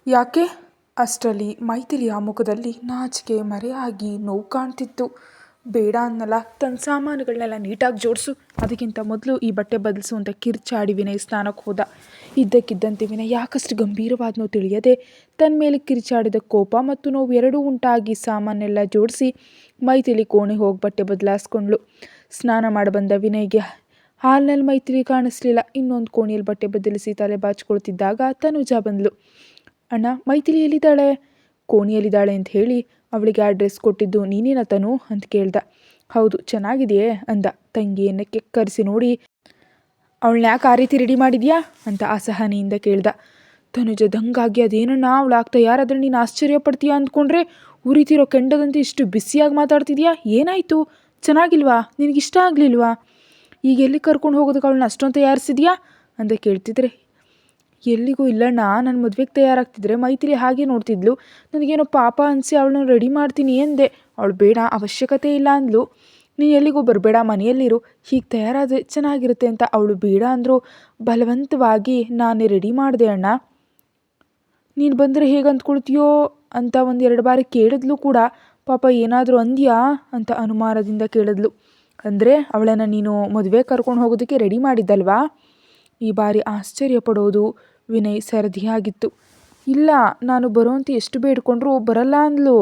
ಯಾಕೆ? ಅಷ್ಟರಲ್ಲಿ ಮೈಥಿಲಿಯ ಮುಖದಲ್ಲಿ ನಾಚಿಕೆ ಮರೆಯಾಗಿ ನೋವು ಕಾಣ್ತಿತ್ತು. ಬೇಡ ಅನ್ನಲ್ಲ, ತನ್ನ ಸಾಮಾನುಗಳನ್ನೆಲ್ಲ ನೀಟಾಗಿ ಜೋಡಿಸು, ಅದಕ್ಕಿಂತ ಮೊದಲು ಈ ಬಟ್ಟೆ ಬದಲಿಸು ಅಂತ ಕಿರ್ಚಾಡಿ ವಿನಯ್ ಸ್ನಾನಕ್ಕೆ ಹೋದ. ಇದ್ದಕ್ಕಿದ್ದಂತೆ ವಿನಯ್ ಯಾಕಷ್ಟು ಗಂಭೀರವಾದ್ನೋ ತಿಳಿಯದೆ ತನ್ನ ಮೇಲೆ ಕಿರ್ಚಾಡಿದ ಕೋಪ ಮತ್ತು ನೋವು ಎರಡೂ ಉಂಟಾಗಿ ಸಾಮಾನೆಲ್ಲ ಜೋಡಿಸಿ ಮೈಥಿಲಿ ಕೋಣೆ ಹೋಗಿ ಬಟ್ಟೆ ಬದಲಾಯಿಸ್ಕೊಂಡ್ಳು. ಸ್ನಾನ ಮಾಡಿ ಬಂದ ವಿನಯ್ಗೆ ಹಾಲ್ನಲ್ಲಿ ಮೈಥಿಲಿ ಕಾಣಿಸ್ಲಿಲ್ಲ. ಇನ್ನೊಂದು ಕೋಣೆಯಲ್ಲಿ ಬಟ್ಟೆ ಬದಲಿಸಿ ತಲೆ ಬಾಚ್ಕೊಳ್ತಿದ್ದಾಗ ತನುಜಾ ಬಂದ್ಲು. ಅಣ್ಣ, ಮೈಥಿಲಿ ಎಲ್ಲಿದ್ದಾಳೆ? ಕೋಣೆಯಲ್ಲಿದ್ದಾಳೆ ಅಂತ ಹೇಳಿ ಅವಳಿಗೆ ಅಡ್ರೆಸ್ ಕೊಟ್ಟಿದ್ದು ನೀನೇನ ತನು ಅಂತ ಕೇಳ್ದ. ಹೌದು, ಚೆನ್ನಾಗಿದೆಯೇ ಅಂದ. ತಂಗಿಯನ್ನು ಕೆಕ್ಕರಿಸಿ ನೋಡಿ, ಅವಳನ್ನ ಯಾಕೆ ಆ ರೀತಿ ರೆಡಿ ಮಾಡಿದ್ಯಾ ಅಂತ ಅಸಹನೆಯಿಂದ ಕೇಳ್ದ. ತನುಜ ದಂಗಾಗಿ, ಅದೇನಣ್ಣ ಅವಳಾಗ್ತಾ ಯಾರಾದ್ರೆ ನೀನು ಆಶ್ಚರ್ಯ ಪಡ್ತೀಯಾ ಅಂದ್ಕೊಂಡ್ರೆ ಉರಿತಿರೋ ಕೆಂಡದಂತೆ ಇಷ್ಟು ಬಿಸಿಯಾಗಿ ಮಾತಾಡ್ತಿದ್ಯಾ? ಏನಾಯಿತು? ಚೆನ್ನಾಗಿಲ್ವಾ? ನಿನಗಿಷ್ಟ ಆಗಲಿಲ್ವಾ? ಈಗ ಎಲ್ಲಿ ಕರ್ಕೊಂಡು ಹೋಗೋದಕ್ಕೆ ಅವಳನ್ನ ಅಷ್ಟೊಂದು ತಯಾರಿಸಿದ್ಯಾ ಅಂತ ಕೇಳ್ತಿದ್ರೆ, ಎಲ್ಲಿಗೂ ಇಲ್ಲಣ್ಣ, ನನ್ನ ಮದುವೆಗೆ ತಯಾರಾಗ್ತಿದ್ರೆ ಮೈಥಿಲಿ ಹಾಗೆ ನೋಡ್ತಿದ್ಲು. ನನಗೇನೋ ಪಾಪ ಅನಿಸಿ ಅವಳನ್ನ ರೆಡಿ ಮಾಡ್ತೀನಿ ಎಂದೆ. ಅವಳು ಬೇಡ, ಅವಶ್ಯಕತೆ ಇಲ್ಲ ಅಂದ್ಲು. ನೀನು ಎಲ್ಲಿಗೂ ಬರಬೇಡ, ಮನೆಯಲ್ಲಿರು, ಹೀಗೆ ತಯಾರಾದರೆ ಚೆನ್ನಾಗಿರುತ್ತೆ ಅಂತ ಅವಳು ಬೇಡ ಅಂದರು. ಬಲವಂತವಾಗಿ ನಾನೇ ರೆಡಿ ಮಾಡಿದೆ ಅಣ್ಣ. ನೀನು ಬಂದರೆ ಹೇಗೆ ಅಂದ್ಕೊಳ್ತೀಯೋ ಅಂತ ಒಂದೆರಡು ಬಾರಿ ಕೇಳಿದ್ಲು ಕೂಡ. ಪಾಪ ಏನಾದರೂ ಅಂದ್ಯಾ ಅಂತ ಅನುಮಾನದಿಂದ ಕೇಳಿದ್ಲು. ಅಂದರೆ ಅವಳನ್ನು ನೀನು ಮದುವೆ ಕರ್ಕೊಂಡು ಹೋಗೋದಕ್ಕೆ ರೆಡಿ ಮಾಡಿದ್ದಲ್ವಾ? ಈ ಬಾರಿ ಆಶ್ಚರ್ಯ ಪಡೋದು ವಿನಯ್ ಸರದಿಯಾಗಿತ್ತು. ಇಲ್ಲ, ನಾನು ಬರೋಂತ ಎಷ್ಟು ಬೇಡ್ಕೊಂಡ್ರು ಬರಲ್ಲ ಅಂದ್ಲು.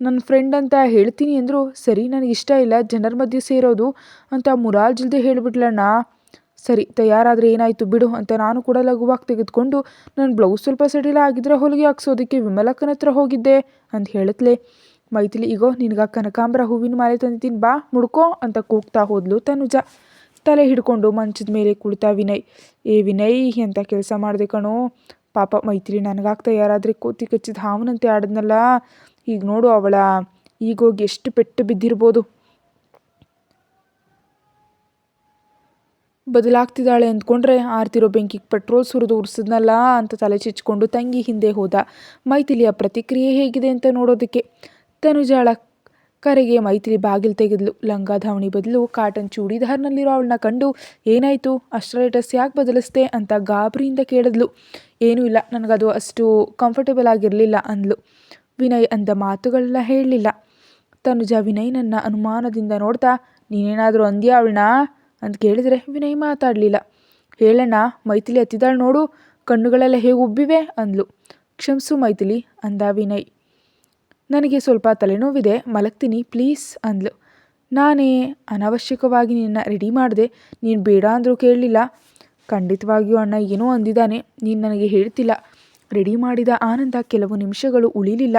ನನ್ನ ಫ್ರೆಂಡ್ ಅಂತ ಹೇಳ್ತೀನಿ ಅಂದರು. ಸರಿ, ನನಗಿಷ್ಟ ಇಲ್ಲ ಜನರ ಮಧ್ಯೆ ಸೇರೋದು ಅಂತ ಮುರಾಜಿಲ್ದೆ ಹೇಳಿಬಿಡ್ಲಣ್ಣ. ಸರಿ, ತಯಾರಾದರೆ ಏನಾಯಿತು ಬಿಡು ಅಂತ ನಾನು ಕೂಡ ಲಘುವಾಗಿ ತೆಗೆದುಕೊಂಡು ನನ್ನ ಬ್ಲೌಸ್ ಸ್ವಲ್ಪ ಸಡಿಲ ಆಗಿದ್ರೆ ಹೊಲಿಗೆ ಹಾಕ್ಸೋದಕ್ಕೆ ವಿಮಲಕ್ಕನ ಹತ್ರ ಹೋಗಿದ್ದೆ ಅಂತ ಹೇಳತ್ಲೆ. ಮೈಥಿಲಿ, ಈಗೋ ನಿನಗ ಕನಕಾಂಬರ ಹೂವಿನ ಮಾಲೆ ತಂದಿದ್ದೀನಿ, ಬಾ ಮುಡ್ಕೋ ಅಂತ ಕೂಗ್ತಾ ಹೋದ್ಲು ತನುಜ. ತಲೆ ಹಿಡ್ಕೊಂಡು ಮಂಚದ ಮೇಲೆ ಕುಳಿತ ವಿನಯ್. ಏ ವಿನಯ್, ಅಂತ ಕೆಲಸ ಮಾಡಿದೆ ಕಣೋ. ಪಾಪ ಮೈಥಿಲಿ ನನಗಾಗ್ತಾ ಯಾರಾದರೆ ಕೋತಿ ಕಚ್ಚಿದ ಹಾವನಂತೆ ಆಡಿದ್ನಲ್ಲ. ಈಗ ನೋಡು ಅವಳ ಈಗೋಗಿ ಎಷ್ಟು ಪೆಟ್ಟು ಬಿದ್ದಿರ್ಬೋದು. ಬದಲಾಗ್ತಿದ್ದಾಳೆ ಅಂದ್ಕೊಂಡ್ರೆ ಆರ್ತಿರೋ ಬೆಂಕಿಗೆ ಪೆಟ್ರೋಲ್ ಸುರಿದು ಉರಿಸಿದ್ನಲ್ಲ ಅಂತ ತಲೆ ಚಿಚ್ಕೊಂಡು ತಂಗಿ ಹಿಂದೆ ಹೋದ ಮೈಥಿಲಿಯ ಪ್ರತಿಕ್ರಿಯೆ ಹೇಗಿದೆ ಅಂತ ನೋಡೋದಕ್ಕೆ. ತನುಜಾಳ ಕರೆಗೆ ಮೈಥಿಲಿ ಬಾಗಿಲು ತೆಗೆದ್ಲು. ಲಂಗ ಧಾವಣಿ ಬದಲು ಕಾಟನ್ ಚೂಡಿದಾರ್ನಲ್ಲಿರೋ ಅವಳನ್ನ ಕಂಡು, ಏನಾಯಿತು, ಅಷ್ಟರ ಡ್ರೆಸ್ ಯಾಕೆ ಬದಲಿಸ್ದೆ ಅಂತ ಗಾಬರಿಯಿಂದ ಕೇಳಿದ್ಲು. ಏನೂ ಇಲ್ಲ, ನನಗದು ಅಷ್ಟು ಕಂಫರ್ಟೇಬಲ್ ಆಗಿರಲಿಲ್ಲ ಅಂದ್ಲು. ವಿನಯ್ ಅಂದ ಮಾತುಗಳೆಲ್ಲ ಹೇಳಲಿಲ್ಲ. ತನುಜಾ ವಿನಯ್ನನ್ನು ಅನುಮಾನದಿಂದ ನೋಡ್ತಾ, ನೀನೇನಾದರೂ ಅಂದ್ಯಾ ಅವಳನ್ನ ಅಂತ ಕೇಳಿದರೆ ವಿನಯ್ ಮಾತಾಡಲಿಲ್ಲ. ಹೇಳಣ್ಣ, ಮೈಥಿಲಿ ಹತ್ತಿದಾಳು ನೋಡು, ಕಣ್ಣುಗಳೆಲ್ಲ ಹೇಗೆ ಉಬ್ಬಿವೆ ಅಂದ್ಲು. ಕ್ಷಮಿಸು ಮೈಥಿಲಿ ಅಂದ ವಿನಯ್. ನನಗೆ ಸ್ವಲ್ಪ ತಲೆನೋವಿದೆ, ಮಲಗ್ತೀನಿ ಪ್ಲೀಸ್ ಅಂದ್ಲು. ನಾನೇ ಅನಾವಶ್ಯಕವಾಗಿ ನಿನ್ನ ರೆಡಿ ಮಾಡಿದೆ, ನೀನು ಬೇಡ ಅಂದರೂ ಕೇಳಲಿಲ್ಲ. ಖಂಡಿತವಾಗಿಯೂ ಅಣ್ಣ ಏನೋ ಅಂದಿದ್ದಾನೆ, ನೀನು ನನಗೆ ಹೇಳ್ತಿಲ್ಲ. ರೆಡಿ ಮಾಡಿದ ಆನಂದ ಕೆಲವು ನಿಮಿಷಗಳು ಉಳಿಲಿಲ್ಲ.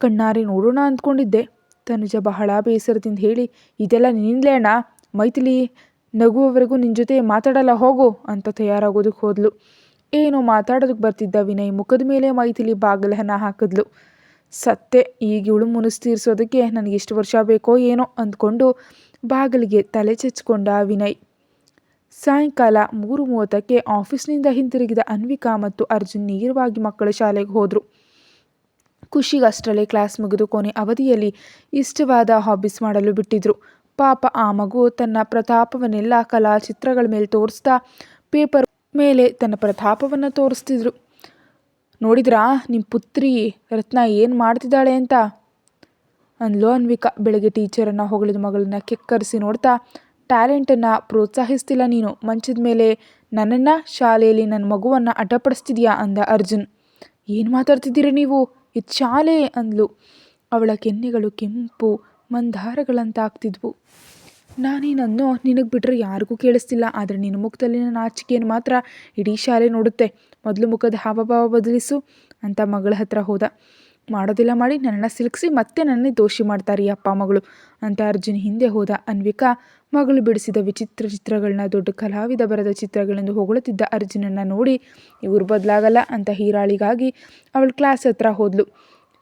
ಕಣ್ಣಾರೆ ನೋಡೋಣ ಅಂದ್ಕೊಂಡಿದ್ದೆ. ತನುಜ ಬಹಳ ಬೇಸರದಿಂದ ಹೇಳಿ, ಇದೆಲ್ಲ ನಿನ್ನಿಂದಲೇ ಅಣ್ಣ, ಮೈಥಿಲಿ ನಗುವವರೆಗೂ ನಿನ್ನ ಜೊತೆ ಮಾತಾಡಲ್ಲ ಹೋಗು ಅಂತ ತಯಾರಾಗೋದಕ್ಕೆ ಹೋದ್ಲು. ಏನೋ ಮಾತಾಡೋದಕ್ಕೆ ಬರ್ತಿದ್ದ ವಿನಯ್ ಮುಖದ ಮೇಲೆ ಮೈಥಿಲಿ ಬಾಗಿಲನ್ನು ಹಾಕಿದ್ಲು. ಸತ್ತೆ, ಈಗ ಇವಳು ಮುನಿಸ್ ತೀರಿಸೋದಕ್ಕೆ ನನಗೆ ಎಷ್ಟು ವರ್ಷ ಬೇಕೋ ಏನೋ ಅಂದ್ಕೊಂಡು ಬಾಗಿಲಿಗೆ ತಲೆ ಚೆಚ್ಕೊಂಡ ವಿನಯ್. ಸಾಯಂಕಾಲ 3:30ಕ್ಕೆ ಆಫೀಸ್ನಿಂದ ಹಿಂತಿರುಗಿದ ಅನ್ವಿಕಾ ಮತ್ತು ಅರ್ಜುನ್ ನೇರವಾಗಿ ಮಕ್ಕಳ ಶಾಲೆಗೆ ಹೋದರು. ಖುಷಿಗಷ್ಟರಲ್ಲೇ ಕ್ಲಾಸ್ ಮುಗಿದು ಕೊನೆ ಅವಧಿಯಲ್ಲಿ ಇಷ್ಟವಾದ ಹಾಬೀಸ್ ಮಾಡಲು ಬಿಟ್ಟಿದ್ರು. ಪಾಪ ಆ ಮಗು ತನ್ನ ಪ್ರತಾಪವನ್ನೆಲ್ಲ ಕಲಾ ಚಿತ್ರಗಳ ಮೇಲೆ ತೋರಿಸ್ತಾ ಪೇಪರ್ ಮೇಲೆ ತನ್ನ ಪ್ರತಾಪವನ್ನು ತೋರಿಸ್ತಿದ್ರು. ನೋಡಿದ್ರಾ ನಿಮ್ಮ ಪುತ್ರಿ ರತ್ನ ಏನು ಮಾಡ್ತಿದ್ದಾಳೆ ಅಂತ ಅಂದ್ಲು ಅನ್ವಿಕಾ. ಬೆಳಗ್ಗೆ ಟೀಚರನ್ನು ಹೊಗಳಿದ ಮಗಳನ್ನ ಕೆಕ್ಕರಿಸಿ ನೋಡ್ತಾ, ಟ್ಯಾಲೆಂಟನ್ನು ಪ್ರೋತ್ಸಾಹಿಸ್ತಿಲ್ಲ ನೀನು, ಮಂಚದ ಮೇಲೆ ನನ್ನನ್ನು, ಶಾಲೆಯಲ್ಲಿ ನನ್ನ ಮಗುವನ್ನು ಅಡ್ಡಪಡಿಸ್ತಿದ್ಯಾ ಅಂದ ಅರ್ಜುನ್. ಏನು ಮಾತಾಡ್ತಿದ್ದೀರ ನೀವು, ಇದು ಶಾಲೆ ಅಂದ್ಲು. ಅವಳ ಕೆನ್ನೆಗಳು ಕೆಂಪು ಮಂದಾರಗಳಂತಾಗ್ತಿದ್ವು. ನಾನೇನನ್ನೋ ನಿನಗೆ ಬಿಟ್ಟರೆ ಯಾರಿಗೂ ಕೇಳಿಸ್ತಿಲ್ಲ, ಆದರೆ ನಿನ್ನ ಮುಖದಲ್ಲಿನ ನಾಚಿಕೆಯನ್ನು ಮಾತ್ರ ಇಡೀ ಶಾಲೆ ನೋಡುತ್ತೆ. ಮೊದಲು ಮುಖದ ಹಾವಭಾವ ಬದಲಿಸು ಅಂತ ಮಗಳ ಹತ್ರ ಹೋದ. ಮಾಡೋದೆಲ್ಲ ಮಾಡಿ ನನ್ನನ್ನು ಸಿಲುಕಿಸಿ ಮತ್ತೆ ನನ್ನೇ ದೋಷಿ ಮಾಡ್ತಾರೆ ಈ ಅಪ್ಪ ಮಗಳು ಅಂತ ಅರ್ಜುನ್ ಹಿಂದೆ ಹೋದ. ಅನ್ವಿಕಾ ಮಗಳು ಬಿಡಿಸಿದ ವಿಚಿತ್ರ ಚಿತ್ರಗಳನ್ನ ದೊಡ್ಡ ಕಲಾವಿದ ಬರೆದ ಚಿತ್ರಗಳೆಂದು ಹೊಗಳುತ್ತಿದ್ದ ಅರ್ಜುನನ್ನು ನೋಡಿ, ಇವ್ರು ಬದಲಾಗಲ್ಲ ಅಂತ ಹೀರಾಳಿಗಾಗಿ ಅವಳು ಕ್ಲಾಸ್ ಹತ್ರ ಹೋದ್ಲು.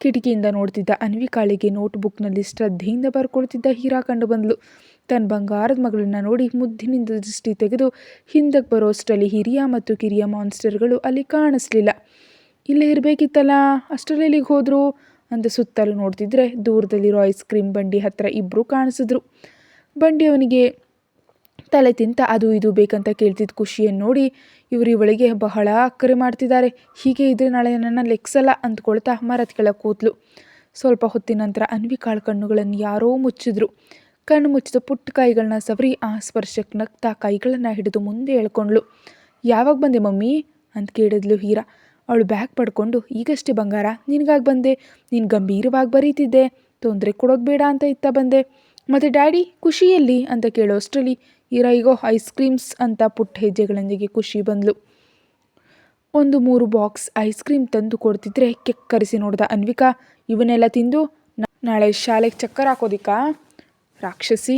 ಕಿಟಕಿಯಿಂದ ನೋಡ್ತಿದ್ದ ಅನ್ವಿಕಾಳಿಗೆ ನೋಟ್ಬುಕ್ನಲ್ಲಿ ಶ್ರದ್ಧೆಯಿಂದ ಬರ್ಕೊಳ್ತಿದ್ದ ಹೀರಾ ಕಂಡು ಬಂದ್ಲು. ತನ್ನ ಬಂಗಾರದ ಮಗಳನ್ನ ನೋಡಿ ಮುದ್ದಿನಿಂದ ದೃಷ್ಟಿ ತೆಗೆದು ಹಿಂದಕ್ಕೆ ಬರೋಷ್ಟರಲ್ಲಿ ಹಿರಿಯ ಮತ್ತು ಕಿರಿಯ ಮಾನ್ಸ್ಟರ್ಗಳು ಅಲ್ಲಿ ಕಾಣಿಸ್ಲಿಲ್ಲ. ಇಲ್ಲೇ ಇರಬೇಕಿತ್ತಲ್ಲ, ಅಷ್ಟರಲ್ಲಿ ಎಲ್ಲಿಗೆ ಹೋದ್ರು ಅಂತ ಸುತ್ತಲೂ ನೋಡ್ತಿದ್ರೆ ದೂರದಲ್ಲಿರೋ ಐಸ್ ಕ್ರೀಮ್ ಬಂಡಿ ಹತ್ರ ಇಬ್ಬರು ಕಾಣಿಸಿದ್ರು. ಬಂಡಿ ಅವನಿಗೆ ತಲೆ ತಿಂತ ಅದು ಇದು ಬೇಕಂತ ಕೇಳ್ತಿದ್ದ ಖುಷಿಯನ್ನು ನೋಡಿ ಇವಳಿಗೆ ಬಹಳ ಅಕ್ಕರೆ ಮಾಡ್ತಿದ್ದಾರೆ, ಹೀಗೆ ಇದ್ರೆ ನಾಳೆ ನನ್ನ ಲೆಕ್ಸಲ್ಲ ಅಂದ್ಕೊಳ್ತಾ ಮರದ ಕೆಳಗೆ ಕೂತ್ಲು. ಸ್ವಲ್ಪ ಹೊತ್ತಿನ ನಂತರ ಅನ್ವಿಕಾಳ ಕಣ್ಣುಗಳನ್ನು ಯಾರೋ ಮುಚ್ಚಿದ್ರು. ಕಣ್ಣು ಮುಚ್ಚಿದ ಪುಟ್ಟ ಕೈಗಳನ್ನ ಸವರಿ ಆ ಸ್ಪರ್ಶಕ್ಕೆ ನಗ್ತಾ ಕೈಗಳನ್ನು ಹಿಡಿದು ಮುಂದೆ ಎಳ್ಕೊಂಡ್ಳು. ಯಾವಾಗ ಬಂದೆ ಮಮ್ಮಿ ಅಂತ ಕೇಳಿದ್ಲು ಹೀರಾ. ಅವಳು ಬ್ಯಾಗ್ ಪಡ್ಕೊಂಡು, ಈಗಷ್ಟೇ ಬಂಗಾರ, ನಿನಗಾಗಿ ಬಂದೆ, ನೀನು ಗಂಭೀರವಾಗಿ ಬರೀತಿದ್ದೆ, ತೊಂದರೆ ಕೊಡೋದು ಬೇಡ ಅಂತ ಇತ್ತ ಬಂದೆ. ಮತ್ತು ಡ್ಯಾಡಿ ಖುಷಿಯಲ್ಲಿ ಅಂತ ಕೇಳೋ ಅಷ್ಟರಲ್ಲಿ ಹೀರಾ ಈಗೋ ಐಸ್ ಕ್ರೀಮ್ಸ್ ಅಂತ ಪುಟ್ಟ ಹೆಜ್ಜೆಗಳೊಂದಿಗೆ ಖುಷಿ ಬಂದ್ಲು. 1-3 ಬಾಕ್ಸ್ ಐಸ್ ಕ್ರೀಮ್ ತಂದು ಕೊಡ್ತಿದ್ರೆ ಕೆಕ್ಕರಿಸಿ ನೋಡ್ದ ಅನ್ವಿಕಾ. ಇವನ್ನೆಲ್ಲ ತಿಂದು ನಾಳೆ ಶಾಲೆಗೆ ಚಕ್ಕರ್ ಹಾಕೋದಿಕ್ಕಾ ರಾಕ್ಷಸಿ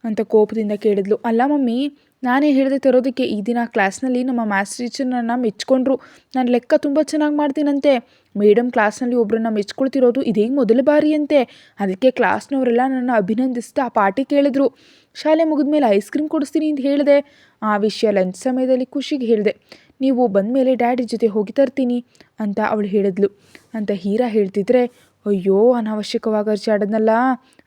ಅಂತ ಕೋಪದಿಂದ ಕೇಳಿದ್ಲು. ಅಲ್ಲ ಮಮ್ಮಿ, ನಾನೇ ಹೇಳಿದೆ ತರೋದಕ್ಕೆ. ಈ ದಿನ ಕ್ಲಾಸ್ನಲ್ಲಿ ನಮ್ಮ ಮ್ಯಾಥ್ಸ್ ಟೀಚರ್ ನನ್ನ ಮೆಚ್ಕೊಂಡ್ರು. ನಾನು ಲೆಕ್ಕ ತುಂಬ ಚೆನ್ನಾಗಿ ಮಾಡ್ತೀನಂತೆ. ಮೇಡಮ್ ಕ್ಲಾಸ್ನಲ್ಲಿ ಒಬ್ಬರನ್ನ ಮೆಚ್ಕೊಳ್ತಿರೋದು ಇದೇ ಮೊದಲ ಬಾರಿಯಂತೆ. ಅದಕ್ಕೆ ಕ್ಲಾಸ್ನವರೆಲ್ಲ ನನ್ನ ಅಭಿನಂದಿಸ್ತಾ ಪಾರ್ಟಿ ಕೇಳಿದ್ರು. ಶಾಲೆ ಮುಗಿದ ಮೇಲೆ ಐಸ್ ಕ್ರೀಮ್ ಕೊಡಿಸ್ತೀನಿ ಅಂತ ಹೇಳಿದೆ. ಆ ವಿಷಯ ಲಂಚ್ ಸಮಯದಲ್ಲಿ ಖುಷಿಗೆ ಹೇಳಿದೆ. ನೀವು ಬಂದ ಮೇಲೆ ಡ್ಯಾಡಿ ಜೊತೆ ಹೋಗಿ ತರ್ತೀನಿ ಅಂತ ಅವಳು ಹೇಳಿದ್ಲು ಅಂತ ಹೀರಾ ಹೇಳ್ತಿದ್ರೆ, ಅಯ್ಯೋ ಅನಾವಶ್ಯಕವಾಗಿ ಅರ್ಚಾಡದ್ನಲ್ಲ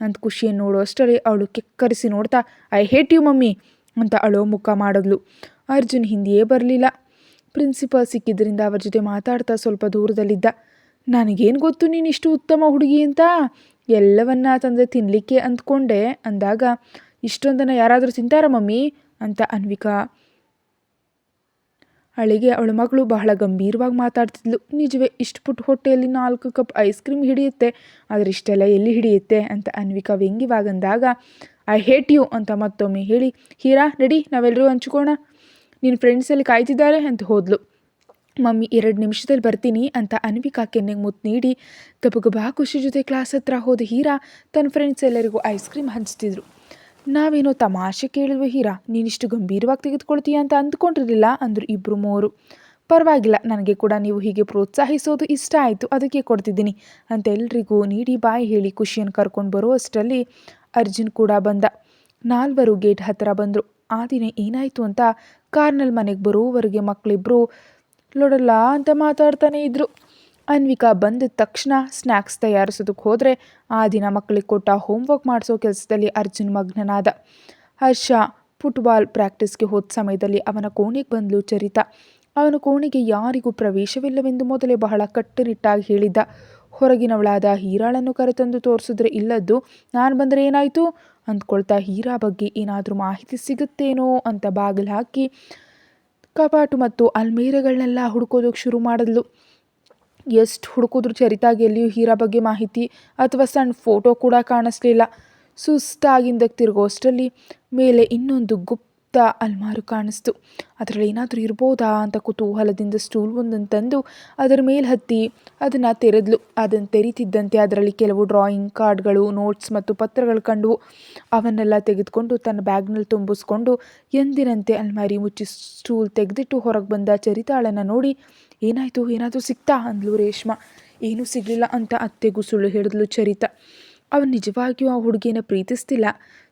ಅಂತ ಖುಷಿಯನ್ನು ನೋಡೋ ಅಷ್ಟರಲ್ಲಿ ಅವಳು ಕೆಕ್ಕರಿಸಿ ನೋಡ್ತಾ, ಐ ಹೇಟ್ ಯು ಮಮ್ಮಿ ಅಂತ ಅಳೋ ಮುಖ ಮಾಡಿದ್ಲು. ಅರ್ಜುನ್ ಹಿಂದೆಯೇ ಬರಲಿಲ್ಲ. ಪ್ರಿನ್ಸಿಪಾಲ್ ಸಿಕ್ಕಿದ್ರಿಂದ ಅವ್ರ ಜೊತೆ ಮಾತಾಡ್ತಾ ಸ್ವಲ್ಪ ದೂರದಲ್ಲಿದ್ದ. ನನಗೇನು ಗೊತ್ತು ನೀನು ಇಷ್ಟು ಉತ್ತಮ ಹುಡುಗಿ ಅಂತ, ಎಲ್ಲವನ್ನ ತಂದೆ ತಿನ್ನಲಿಕ್ಕೆ ಅಂದ್ಕೊಂಡೆ ಅಂದಾಗ, ಇಷ್ಟೊಂದನ್ನು ಯಾರಾದರೂ ತಿಂತಾರ ಮಮ್ಮಿ ಅಂತ ಅನ್ವಿಕಾ ಅಳಿಗೆ ಅವಳ ಮಗಳು ಬಹಳ ಗಂಭೀರವಾಗಿ ಮಾತಾಡ್ತಿದ್ಲು. ನಿಜವೇ, ಇಷ್ಟು ಪುಟ್ಟ ಹೊಟ್ಟೆಯಲ್ಲಿ 4 ಕಪ್ ಐಸ್ ಕ್ರೀಮ್ ಹಿಡಿಯುತ್ತೆ, ಆದರೆ ಇಷ್ಟೆಲ್ಲ ಎಲ್ಲಿ ಹಿಡಿಯುತ್ತೆ ಅಂತ ಅನ್ವಿಕಾ ವ್ಯಂಗ್ಯವಾಗಂದಾಗ, ಐ ಹೇಟ್ ಯು ಅಂತ ಮತ್ತೊಮ್ಮೆ ಹೇಳಿ, ಹೀರಾ ರೆಡಿ, ನಾವೆಲ್ಲರೂ ಹಂಚ್ಕೋಣ, ನಿನ್ನ ಫ್ರೆಂಡ್ಸ್ ಅಲ್ಲಿ ಕಾಯ್ತಿದ್ದಾರೆ ಅಂತ ಹೋದ್ಲು. ಮಮ್ಮಿ 2 ನಿಮಿಷದಲ್ಲಿ ಬರ್ತೀನಿ ಅಂತ ಅನ್ವಿಕಾ ಕೆನ್ನೆಗೆ ಮುತ್ತು ನೀಡಿ ಗಬಗಬಾ ಖುಷಿ ಜೊತೆ ಕ್ಲಾಸ್ ಹತ್ರ ಹೋದ ಹೀರಾ ತನ್ನ ಫ್ರೆಂಡ್ಸ್ ಎಲ್ಲರಿಗೂ ಐಸ್ ಕ್ರೀಮ್ ಹಂಚ್ತಿದ್ರು. ನಾವೇನೋ ತಮಾಷೆ ಕೇಳಿದ್ವಿ ಹೀರಾ, ನೀನಿಷ್ಟು ಗಂಭೀರವಾಗಿ ತೆಗೆದುಕೊಳ್ತೀಯ ಅಂತ ಅಂದ್ಕೊಂಡಿರಲಿಲ್ಲ ಅಂದರು 2-3. ಪರವಾಗಿಲ್ಲ, ನನಗೆ ಕೂಡ ನೀವು ಹೀಗೆ ಪ್ರೋತ್ಸಾಹಿಸೋದು ಇಷ್ಟ ಆಯಿತು, ಅದಕ್ಕೆ ಕೊಡ್ತಿದ್ದೀನಿ ಅಂತ ಎಲ್ರಿಗೂ ನೀಡಿ ಬಾಯಿ ಹೇಳಿ ಖುಷಿಯನ್ನು ಕರ್ಕೊಂಡು ಬರೋ ಅಷ್ಟರಲ್ಲಿ ಅರ್ಜುನ್ ಕೂಡ ಬಂದ. 4 ಗೇಟ್ ಹತ್ತಿರ ಬಂದರು. ಆ ದಿನ ಏನಾಯಿತು ಅಂತ ಕಾರ್ನಲ್ಲಿ ಮನೆಗೆ ಬರೋವರೆಗೆ ಮಕ್ಕಳಿಬ್ಬರು ಲೊಡಲ್ಲ ಅಂತ ಮಾತಾಡ್ತಾನೆ ಇದ್ರು. ಅನ್ವಿಕಾ ಬಂದ ತಕ್ಷಣ ಸ್ನ್ಯಾಕ್ಸ್ ತಯಾರಿಸೋದಕ್ಕೆ ಹೋದರೆ ಆ ದಿನ ಮಕ್ಕಳಿಗೆ ಕೊಟ್ಟ ಹೋಮ್ವರ್ಕ್ ಮಾಡಿಸೋ ಕೆಲಸದಲ್ಲಿ ಅರ್ಜುನ್ ಮಗ್ನನಾದ. ಹರ್ಷ ಫುಟ್ಬಾಲ್ ಪ್ರಾಕ್ಟೀಸ್ಗೆ ಹೋದ ಸಮಯದಲ್ಲಿ ಅವನ ಕೋಣೆಗೆ ಬಂದಳು ಚರಿತಾ. ಅವನ ಕೋಣೆಗೆ ಯಾರಿಗೂ ಪ್ರವೇಶವಿಲ್ಲವೆಂದು ಮೊದಲೇ ಬಹಳ ಕಟ್ಟುನಿಟ್ಟಾಗಿ ಹೇಳಿದ್ದ. ಹೊರಗಿನವಳಾದ ಹೀರಾಳನ್ನು ಕರೆತಂದು ತೋರಿಸಿದ್ರೆ ಇಲ್ಲದ್ದು, ನಾನು ಬಂದರೆ ಏನಾಯಿತು ಅಂದ್ಕೊಳ್ತಾ ಹೀರಾ ಬಗ್ಗೆ ಏನಾದರೂ ಮಾಹಿತಿ ಸಿಗುತ್ತೇನೋ ಅಂತ ಬಾಗಿಲು ಹಾಕಿ ಕಪಾಟು ಮತ್ತು ಅಲ್ಮೇರೆಗಳನ್ನೆಲ್ಲ ಹುಡ್ಕೋದಕ್ಕೆ ಶುರು ಮಾಡಿದ್ಲು. ಎಷ್ಟು ಹುಡುಕಿದ್ರು ಚರಿತಾಗಿ ಎಲ್ಲಿಯೂ ಹೀರಾ ಬಗ್ಗೆ ಮಾಹಿತಿ ಅಥವಾ ಸಣ್ಣ ಫೋಟೋ ಕೂಡ ಕಾಣಿಸ್ಲಿಲ್ಲ. ಸುಸ್ತಾಗಿಂದಕ್ಕೆ ತಿರುಗೋ ಅಷ್ಟರಲ್ಲಿ ಮೇಲೆ ಇನ್ನೊಂದು ಗುಪ್ತ ಅಲ್ಮಾರು ಕಾಣಿಸ್ತು. ಅದರಲ್ಲಿ ಏನಾದರೂ ಇರ್ಬೋದಾ ಅಂತ ಕುತೂಹಲದಿಂದ ಸ್ಟೂಲ್ ಒಂದನ್ನು ತಂದು ಅದರ ಮೇಲೆ ಹತ್ತಿ ಅದನ್ನು ತೆರೆದ್ಲು. ಅದನ್ನು ತೆರೀತಿದ್ದಂತೆ ಅದರಲ್ಲಿ ಕೆಲವು ಡ್ರಾಯಿಂಗ್ ಕಾರ್ಡ್ಗಳು, ನೋಟ್ಸ್ ಮತ್ತು ಪತ್ರಗಳು ಕಂಡವು. ಅವನ್ನೆಲ್ಲ ತೆಗೆದುಕೊಂಡು ತನ್ನ ಬ್ಯಾಗ್ನಲ್ಲಿ ತುಂಬಿಸ್ಕೊಂಡು ಎಂದಿನಂತೆ ಅಲ್ಮಾರಿ ಮುಚ್ಚಿ ಸ್ಟೂಲ್ ತೆಗೆದಿಟ್ಟು ಹೊರಗೆ ಬಂದ ಚರಿತಾಳನ್ನು ನೋಡಿ, ಏನಾಯಿತು, ಏನಾದರೂ ಸಿಕ್ತಾ ಅಂದ್ಲು ರೇಷ್ಮಾ. ಏನೂ ಸಿಗಲಿಲ್ಲ ಅಂತ ಅತ್ತೆಗೂ ಸುಳ್ಳು ಹೇಳಿದ್ಲು ಚರಿತಾ. ಅವನು ನಿಜವಾಗಿಯೂ ಆ ಹುಡುಗಿಯನ್ನು ಪ್ರೀತಿಸ್ತಿಲ್ಲ,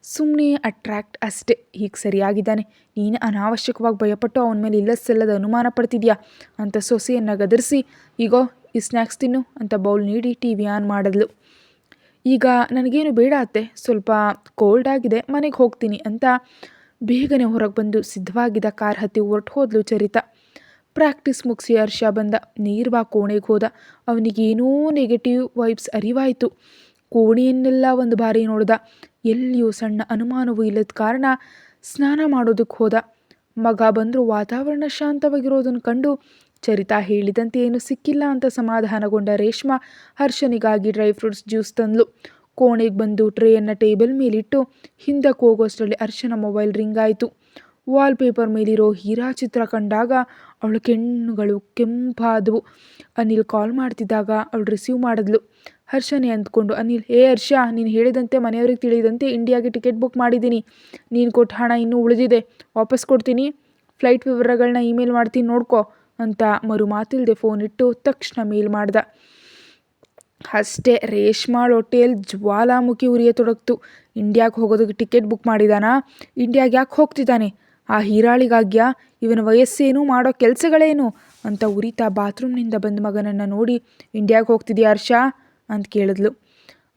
ಸುಮ್ಮನೆ ಅಟ್ರ್ಯಾಕ್ಟ್ ಅಷ್ಟೇ. ಹೀಗೆ ಸರಿಯಾಗಿದ್ದಾನೆ, ನೀನು ಅನಾವಶ್ಯಕವಾಗಿ ಭಯಪಟ್ಟು ಅವನ ಮೇಲೆ ಇಲ್ಲಸಲ್ಲದ ಅನುಮಾನ ಪಡ್ತಿದ್ಯಾ ಅಂತ ಸೊಸೆಯನ್ನು ಗದರಿಸಿ, ಈಗೋ ಈ ಸ್ನ್ಯಾಕ್ಸ್ ತಿನ್ನು ಅಂತ ಬೌಲ್ ನೀಡಿ TV ಆನ್ ಮಾಡಿದ್ಲು. ಈಗ ನನಗೇನು ಬೇಡ ಅತ್ತೆ, ಸ್ವಲ್ಪ ಕೋಲ್ಡ್ ಆಗಿದೆ, ಮನೆಗೆ ಹೋಗ್ತೀನಿ ಅಂತ ಬೇಗನೆ ಹೊರಗೆ ಬಂದು ಸಿದ್ಧವಾಗಿದ್ದ ಕಾರ್ ಹತ್ತಿ ಹೊರಟು ಹೋದ್ಲು ಚರಿತಾ. ಪ್ರಾಕ್ಟೀಸ್ ಮುಗಿಸಿ ಹರ್ಷ ಬಂದ. ನೇರವಾಗಿ ಕೋಣೆಗೆ ಹೋದ. ಅವನಿಗೇನೋ ನೆಗೆಟಿವ್ ವೈಬ್ಸ್ ಅರಿವಾಯಿತು. ಕೋಣೆಯನ್ನೆಲ್ಲ ಒಂದು ಬಾರಿ ನೋಡ್ದ. ಎಲ್ಲಿಯೂ ಸಣ್ಣ ಅನುಮಾನವೂ ಇಲ್ಲದ ಕಾರಣ ಸ್ನಾನ ಮಾಡೋದಕ್ಕೆ ಹೋದ. ಮಗ ಬಂದರೂ ವಾತಾವರಣ ಶಾಂತವಾಗಿರೋದನ್ನು ಕಂಡು ಚರಿತಾ ಹೇಳಿದಂತೆ ಏನು ಸಿಕ್ಕಿಲ್ಲ ಅಂತ ಸಮಾಧಾನಗೊಂಡ ರೇಷ್ಮಾ ಹರ್ಷನಿಗಾಗಿ ಡ್ರೈ ಫ್ರೂಟ್ಸ್ ಜ್ಯೂಸ್ ತಂದ್ಲು. ಕೋಣೆಗೆ ಬಂದು ಟ್ರೇಯನ್ನು ಟೇಬಲ್ ಮೇಲಿಟ್ಟು ಹಿಂದಕ್ಕೆ ಹೋಗೋಷ್ಟರಲ್ಲಿ ಹರ್ಷನ ಮೊಬೈಲ್ ರಿಂಗ್ ಆಯಿತು. ವಾಲ್ಪೇಪರ್ ಮೇಲಿರೋ ಹೀರಾ ಚಿತ್ರ ಕಂಡಾಗ ಅವಳ ಕೆಣ್ಣುಗಳು ಕೆಂಪಾದವು. ಅನಿಲ್ ಕಾಲ್ ಮಾಡ್ತಿದ್ದಾಗ ಅವಳು ರಿಸೀವ್ ಮಾಡಿದ್ಲು. ಹರ್ಷನೇ ಅಂದ್ಕೊಂಡು, ಅನಿಲ್, ಹರ್ಷ, ನೀನು ಹೇಳಿದಂತೆ ಮನೆಯವ್ರಿಗೆ ತಿಳಿದಂತೆ ಇಂಡಿಯಾಗೆ ಟಿಕೆಟ್ ಬುಕ್ ಮಾಡಿದ್ದೀನಿ. ನೀನು ಕೊಟ್ಟ ಹಣ ಇನ್ನೂ ಉಳಿದಿದೆ, ವಾಪಸ್ ಕೊಡ್ತೀನಿ. ಫ್ಲೈಟ್ ವಿವರಗಳನ್ನ ಇಮೇಲ್ ಮಾಡ್ತೀನಿ, ನೋಡ್ಕೊ ಅಂತ ಮರು ಮಾತಿಲ್ಲದೆ ಫೋನ್ ಇಟ್ಟು ತಕ್ಷಣ ಮೇಲ್ ಮಾಡ್ದ. ಅಷ್ಟೇ, ರೇಷ್ಮಾಳ ಹೊಟ್ಟೆಯಲ್ಲಿ ಜ್ವಾಲಾಮುಖಿ ಉರಿಯತೊಡಗ್ತು. ಇಂಡಿಯಾಗೆ ಹೋಗೋದಕ್ಕೆ ಟಿಕೆಟ್ ಬುಕ್ ಮಾಡಿದಾನಾ? ಇಂಡಿಯಾಗೆ ಯಾಕೆ ಹೋಗ್ತಿದ್ದಾನೆ? ಆ ಹೀರಾಳಿಗಾಗ್ಯಾ? ಇವನ ವಯಸ್ಸೇನು, ಮಾಡೋ ಕೆಲಸಗಳೇನು ಅಂತ ಉರಿತಾ ಬಾತ್ರೂಮ್ನಿಂದ ಬಂದ ಮಗನನ್ನು ನೋಡಿ, ಇಂಡಿಯಾಗೆ ಹೋಗ್ತಿದ್ಯಾ ಹರ್ಷ ಅಂತ ಕೇಳಿದ್ಲು.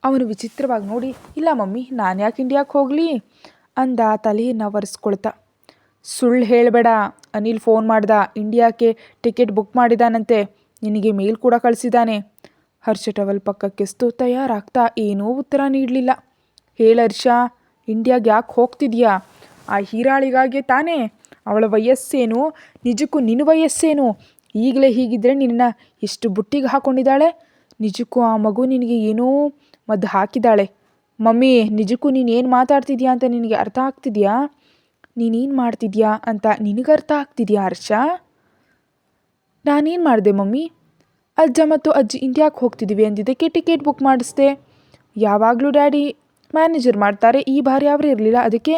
ಅವನು ವಿಚಿತ್ರವಾಗಿ ನೋಡಿ, ಇಲ್ಲ ಮಮ್ಮಿ, ನಾನು ಯಾಕೆ ಇಂಡಿಯಾಗೆ ಹೋಗಲಿ ಅಂದ ತಲೆಯನ್ನು ಒರೆಸ್ಕೊಳ್ತಾ. ಸುಳ್ಳು ಹೇಳಬೇಡ, ಅನಿಲ್ ಫೋನ್ ಮಾಡ್ದ, ಇಂಡಿಯಾಕ್ಕೆ ಟಿಕೆಟ್ ಬುಕ್ ಮಾಡಿದಾನಂತೆ, ನಿನಗೆ ಮೇಲ್ ಕೂಡ ಕಳಿಸಿದ್ದಾನೆ. ಹರ್ಷ ಟವಲ್ ಪಕ್ಕಕ್ಕೆಸ್ತು ತಯಾರಾಗ್ತಾ ಏನೂ ಉತ್ತರ ನೀಡಲಿಲ್ಲ. ಹೇಳ ಹರ್ಷ, ಇಂಡಿಯಾಗೆ ಯಾಕೆ ಹೋಗ್ತಿದ್ಯಾ? ಆ ಹೀರಾಳಿಗಾಗೆ ತಾನೇ? ಅವಳ ವಯಸ್ಸೇನು? ನಿಜಕ್ಕೂ ನಿನ್ನ ವಯಸ್ಸೇನು? ಈಗಲೇ ಹೀಗಿದ್ರೆ ನಿನ್ನ ಎಷ್ಟು ಬುಟ್ಟಿಗೆ ಹಾಕ್ಕೊಂಡಿದ್ದಾಳೆ? ನಿಜಕ್ಕೂ ಆ ಮಗು ನಿನಗೆ ಏನೋ ಮದ್ದು ಹಾಕಿದ್ದಾಳೆ. ಮಮ್ಮಿ, ನಿಜಕ್ಕೂ ನೀನೇನು ಮಾತಾಡ್ತಿದ್ಯಾ ಅಂತ ನಿನಗೆ ಅರ್ಥ ಆಗ್ತಿದ್ಯಾ? ನೀನೇನು ಮಾಡ್ತಿದ್ಯಾ ಅಂತ ನಿನಗೆ ಅರ್ಥ ಆಗ್ತಿದ್ಯಾ ಹರ್ಷ? ನಾನೇನು ಮಾಡಿದೆ ಮಮ್ಮಿ? ಅಜ್ಜ ಮತ್ತು ಅಜ್ಜಿ ಇಂಡಿಯಾಕ್ಕೆ ಹೋಗ್ತಿದ್ದೀವಿ ಅಂದಿದ್ದಕ್ಕೆ ಟಿಕೆಟ್ ಬುಕ್ ಮಾಡಿಸ್ದೆ. ಯಾವಾಗಲೂ ಡ್ಯಾಡಿ ಮ್ಯಾನೇಜರ್ ಮಾಡ್ತಾರೆ, ಈ ಬಾರಿ ಅವರು ಇರಲಿಲ್ಲ, ಅದಕ್ಕೆ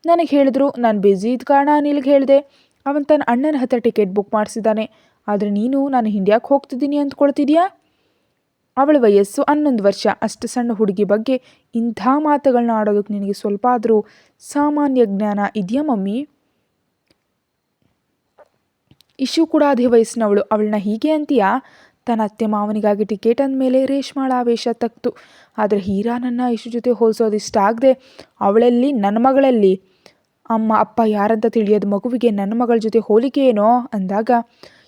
ನನಗೆ ಹೇಳಿದ್ರು. ನಾನು ಬ್ಯುಸಿ ಇದ್ದ ಕಾರಣ ಅನಿಲ್ಗೆ ಹೇಳಿದೆ. ಅವನು ತನ್ನ ಅಣ್ಣನ ಹತ್ರ ಟಿಕೆಟ್ ಬುಕ್ ಮಾಡಿಸಿದ್ದಾನೆ. ಆದರೆ ನೀನು ನಾನು ಇಂಡಿಯಾಕ್ಕೆ ಹೋಗ್ತಿದ್ದೀನಿ ಅಂದ್ಕೊಳ್ತಿದ್ಯಾ? ಅವಳ ವಯಸ್ಸು 11 ವರ್ಷ. ಅಷ್ಟು ಸಣ್ಣ ಹುಡುಗಿ ಬಗ್ಗೆ ಇಂಥ ಮಾತುಗಳನ್ನ ಆಡೋದಕ್ಕೆ ನಿನಗೆ ಸ್ವಲ್ಪ ಆದರೂ ಸಾಮಾನ್ಯ ಜ್ಞಾನ ಇದೆಯಾ ಮಮ್ಮಿ? ಇಶು ಕೂಡ ಅದೇ ವಯಸ್ಸಿನವಳು, ಅವಳನ್ನ ಹೀಗೆ ಅಂತೀಯಾ? ತನ್ನ ಅತ್ತೆ ಮಾವನಿಗಾಗಿ ಟಿಕೆಟ್ ಅಂದಮೇಲೆ ರೇಷ್ಮಾಳ ಆವೇಶ ತಕ್ತು. ಆದರೆ ಹೀರಾನನ್ನು ಇಶು ಜೊತೆ ಹೋಲಿಸೋದು ಇಷ್ಟ ಆಗದೆ, ಅವಳಲ್ಲಿ ನನ್ನ ಮಗಳಲ್ಲಿ ಅಮ್ಮ ಅಪ್ಪ ಯಾರಂತ ತಿಳಿಯೋದು ಮಗುವಿಗೆ ನನ್ನ ಮಗಳ ಜೊತೆ ಹೋಲಿಕೆ ಏನೋ ಅಂದಾಗ,